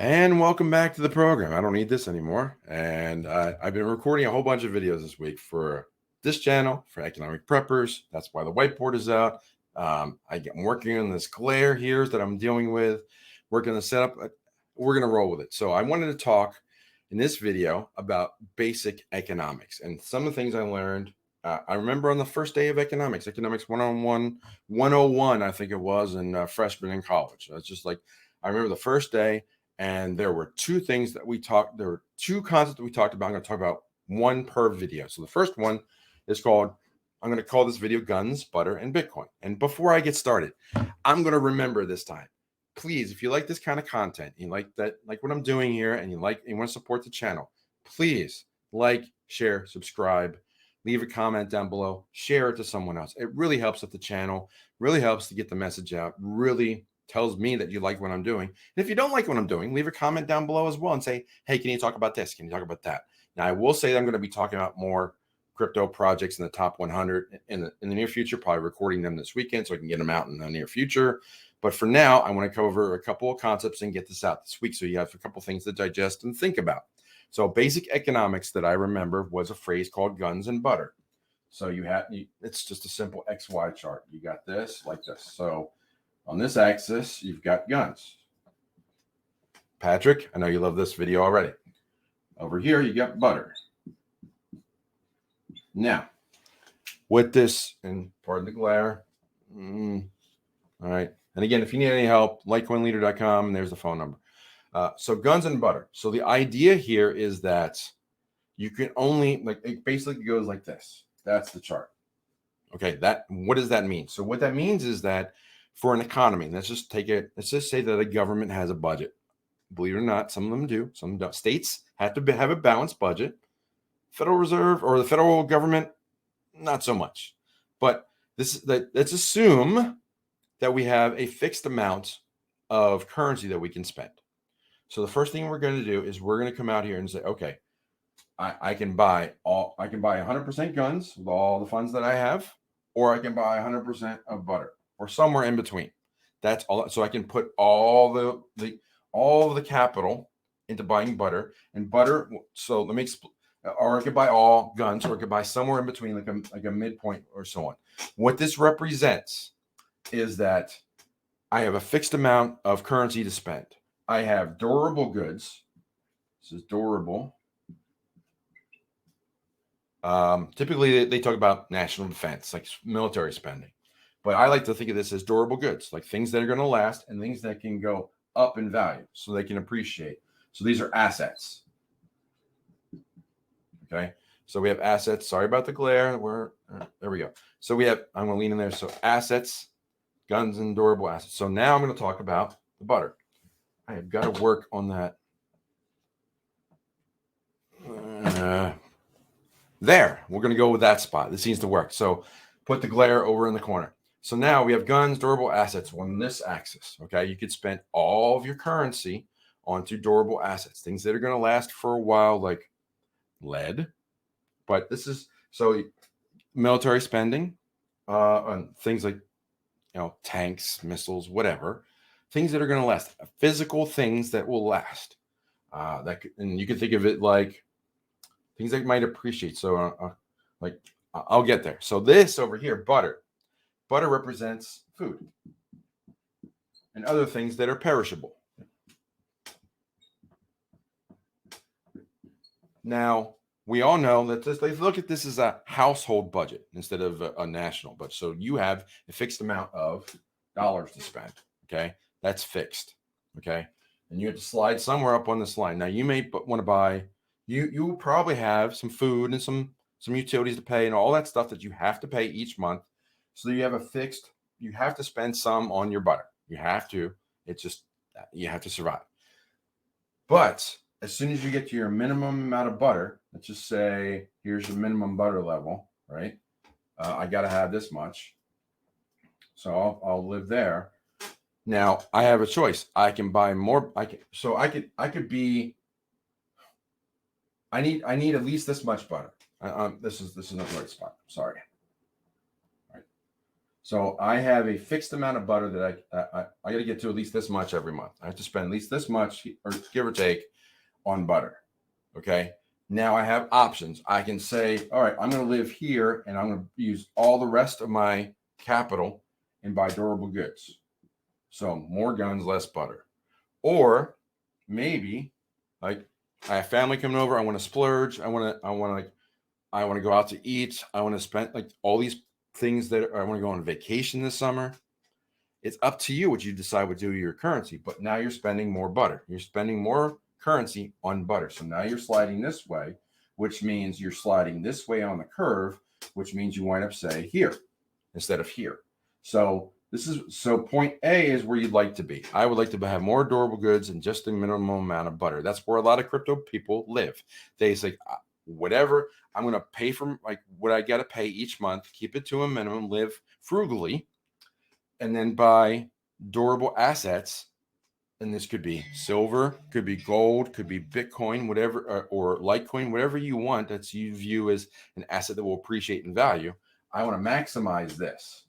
And welcome back to the program. I don't need this anymore. And I've been recording a whole bunch of videos this week for this channel, for Economic Preppers. That's why the whiteboard is out. I'm working on this glare here that I'm dealing with, working on the setup. We're going to roll with it. So I wanted to talk in this video about basic economics and some of the things I learned. I remember on the first day of economics 101, I think it was, in freshman in college. It's just like, I remember the first day. And there were two things that we talked. There were two concepts that we talked about. I'm going to talk about one per video. So the first one is called, I'm going to call this video Guns, Butter, and Bitcoin. And before I get started, I'm going to remember this time. Please, if you like this kind of content, you like what I'm doing here, and you want to support the channel, please like, share, subscribe, leave a comment down below, share it to someone else. It really helps with the channel, really helps to get the message out, really tells me that you like what I'm doing. And if you don't like what I'm doing, leave a comment down below as well and say, hey, can you talk about this? Can you talk about that? Now, I will say that I'm going to be talking about more crypto projects in the top 100 in the near future, probably recording them this weekend so I can get them out in the near future. But for now, I want to cover a couple of concepts and get this out this week so you have a couple of things to digest and think about. So basic economics that I remember was a phrase called guns and butter. So it's just a simple XY chart. You got this like this. So on this axis, you've got guns. Patrick, I know you love this video already. Over here, you got butter. Now, with this, and pardon the glare. All right. And again, if you need any help, LitecoinLeader.com, and there's the phone number. So guns and butter. So the idea here is that you can only, it basically goes like this. That's the chart. Okay, what does that mean? So what that means is that for an economy, let's just say that a government has a budget. Believe it or not, some of them do. Some don't. States have to have a balanced budget. Federal Reserve or the federal government, not so much. But let's assume that we have a fixed amount of currency that we can spend. So the first thing we're going to do is we're going to come out here and say, okay, I can buy 100% guns with all the funds that I have, or I can buy 100% of butter, or somewhere in between. That's all. So I can put all the capital into buying butter, and butter. So let me or I could buy all guns, or I could buy somewhere in between, like a midpoint or so on. What this represents is that I have a fixed amount of currency to spend. I have durable goods. This is durable. Typically, they talk about national defense, like military spending. But I like to think of this as durable goods, like things that are going to last and things that can go up in value so they can appreciate. So these are assets. Okay. So we have assets. Sorry about the glare. There we go. So I'm going to lean in there. So assets, guns, and durable assets. So now I'm going to talk about the butter. I have got to work on that. There, we're going to go with that spot. This seems to work. So put the glare over in the corner. So now we have guns, durable assets on this axis. Okay, you could spend all of your currency onto durable assets, things that are going to last for a while, like lead. But this is so military spending on things like tanks, missiles, whatever, things that are going to last, physical things that will last. And you can think of it like things that you might appreciate. So I'll get there. So this over here, butter. Butter represents food and other things that are perishable. Now, we all know that let's look at this as a household budget instead of a national budget. So you have a fixed amount of dollars to spend. Okay, that's fixed. Okay, and you have to slide somewhere up on this line. Now, you may want to buy. You will probably have some food and some utilities to pay and all that stuff that you have to pay each month. So you have to spend some on your butter. You have to. It's just, you have to survive. But as soon as you get to your minimum amount of butter, let's just say, here's your minimum butter level, right? I got to have this much. So I'll live there. Now I have a choice. I can buy more. I need at least this much butter. This is not the right spot. Sorry. All right. So I have a fixed amount of butter that I got to get to at least this much every month. I have to spend at least this much, or give or take, on butter. Okay. Now I have options. I can say, all right, I'm going to live here and I'm going to use all the rest of my capital and buy durable goods. So more guns, less butter. Or maybe like I have family coming over. I want to splurge. I want to go out to eat. I want to spend like all these things that I want to go on vacation this summer. It's up to you what you decide what to do with your currency. But now you're spending more butter. You're spending more currency on butter. So now you're sliding this way, which means you're sliding this way on the curve, which means you wind up, say, here instead of here. So point A is where you'd like to be. I would like to have more durable goods and just the minimum amount of butter. That's where a lot of crypto people live. They say, whatever, I'm going to pay for like what I got to pay each month, keep it to a minimum, live frugally, and then buy durable assets. And this could be silver, could be gold, could be Bitcoin, whatever, or Litecoin, whatever you want that you view as an asset that will appreciate in value. I want to maximize this,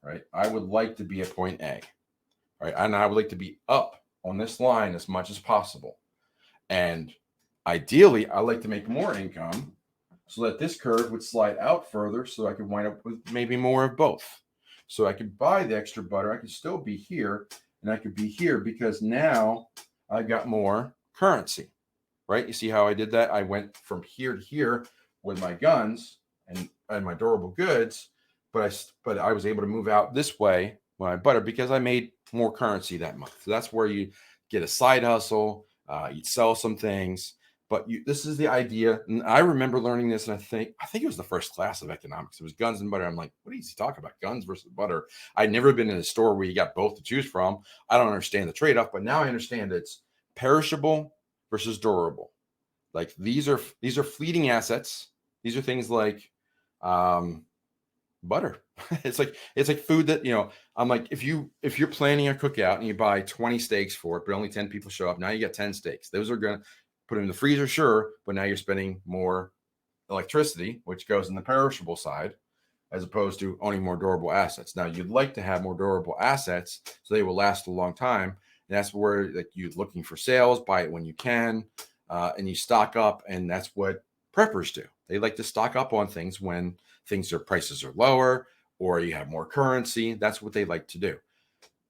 right? I would like to be at point A, right? And I would like to be up on this line as much as possible. And ideally, I like to make more income so that this curve would slide out further so I could wind up with maybe more of both. So I could buy the extra butter. I could still be here and I could be here because now I got more currency, right? You see how I did that? I went from here to here with my guns and my durable goods, but I was able to move out this way with my butter because I made more currency that month. So that's where you get a side hustle. You'd sell some things. But this is the idea. And I remember learning this, and I think it was the first class of economics. It was guns and butter. I'm like, what is he talking about? Guns versus butter. I'd never been in a store where you got both to choose from. I don't understand the trade-off, but now I understand it's perishable versus durable. Like these are fleeting assets. These are things like butter. It's like food that, I'm like, if you're planning a cookout and you buy 20 steaks for it, but only 10 people show up, now you got 10 steaks. Those are going to put them in the freezer, sure, but now you're spending more electricity, which goes in the perishable side, as opposed to owning more durable assets. Now, you'd like to have more durable assets so they will last a long time. And that's where you're looking for sales, buy it when you can, and you stock up. And that's what preppers do. They like to stock up on things when prices are lower or you have more currency. That's what they like to do.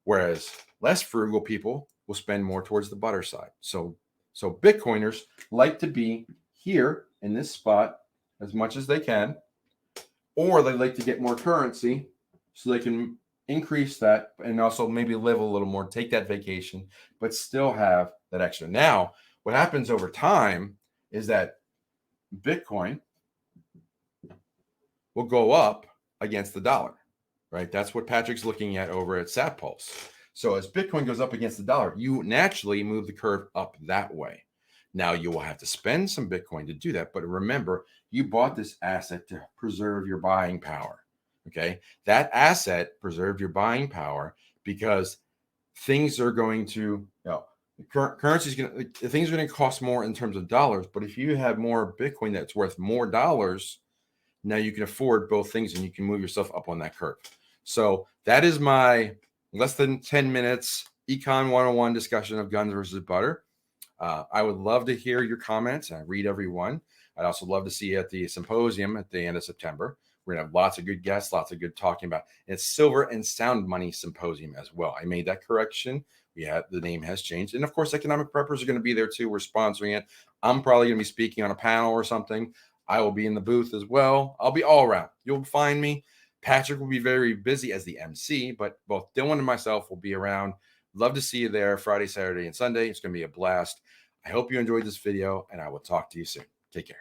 Whereas less frugal people will spend more towards the butter side. So Bitcoiners like to be here in this spot as much as they can, or they like to get more currency so they can increase that and also maybe live a little more, take that vacation, but still have that extra. Now, what happens over time is that Bitcoin will go up against the dollar, right? That's what Patrick's looking at over at SatPulse. So as Bitcoin goes up against the dollar, you naturally move the curve up that way. Now you will have to spend some Bitcoin to do that. But remember, you bought this asset to preserve your buying power. Okay. That asset preserved your buying power because things are going to, currency is going to, things are going to cost more in terms of dollars. But if you have more Bitcoin that's worth more dollars, now you can afford both things and you can move yourself up on that curve. So that is my less than 10 minutes Econ 101 discussion of guns versus butter. I would love to hear your comments. I read every one. I'd also love to see you at the symposium at the end of September. We're going to have lots of good guests, lots of good talking about. It's Silver and Sound Money Symposium as well. I made that correction. The name has changed. And of course, EconomicPreppers are going to be there too. We're sponsoring it. I'm probably going to be speaking on a panel or something. I will be in the booth as well. I'll be all around. You'll find me. Patrick will be very busy as the MC, but both Dylan and myself will be around. Love to see you there Friday, Saturday, and Sunday. It's going to be a blast. I hope you enjoyed this video, and I will talk to you soon. Take care.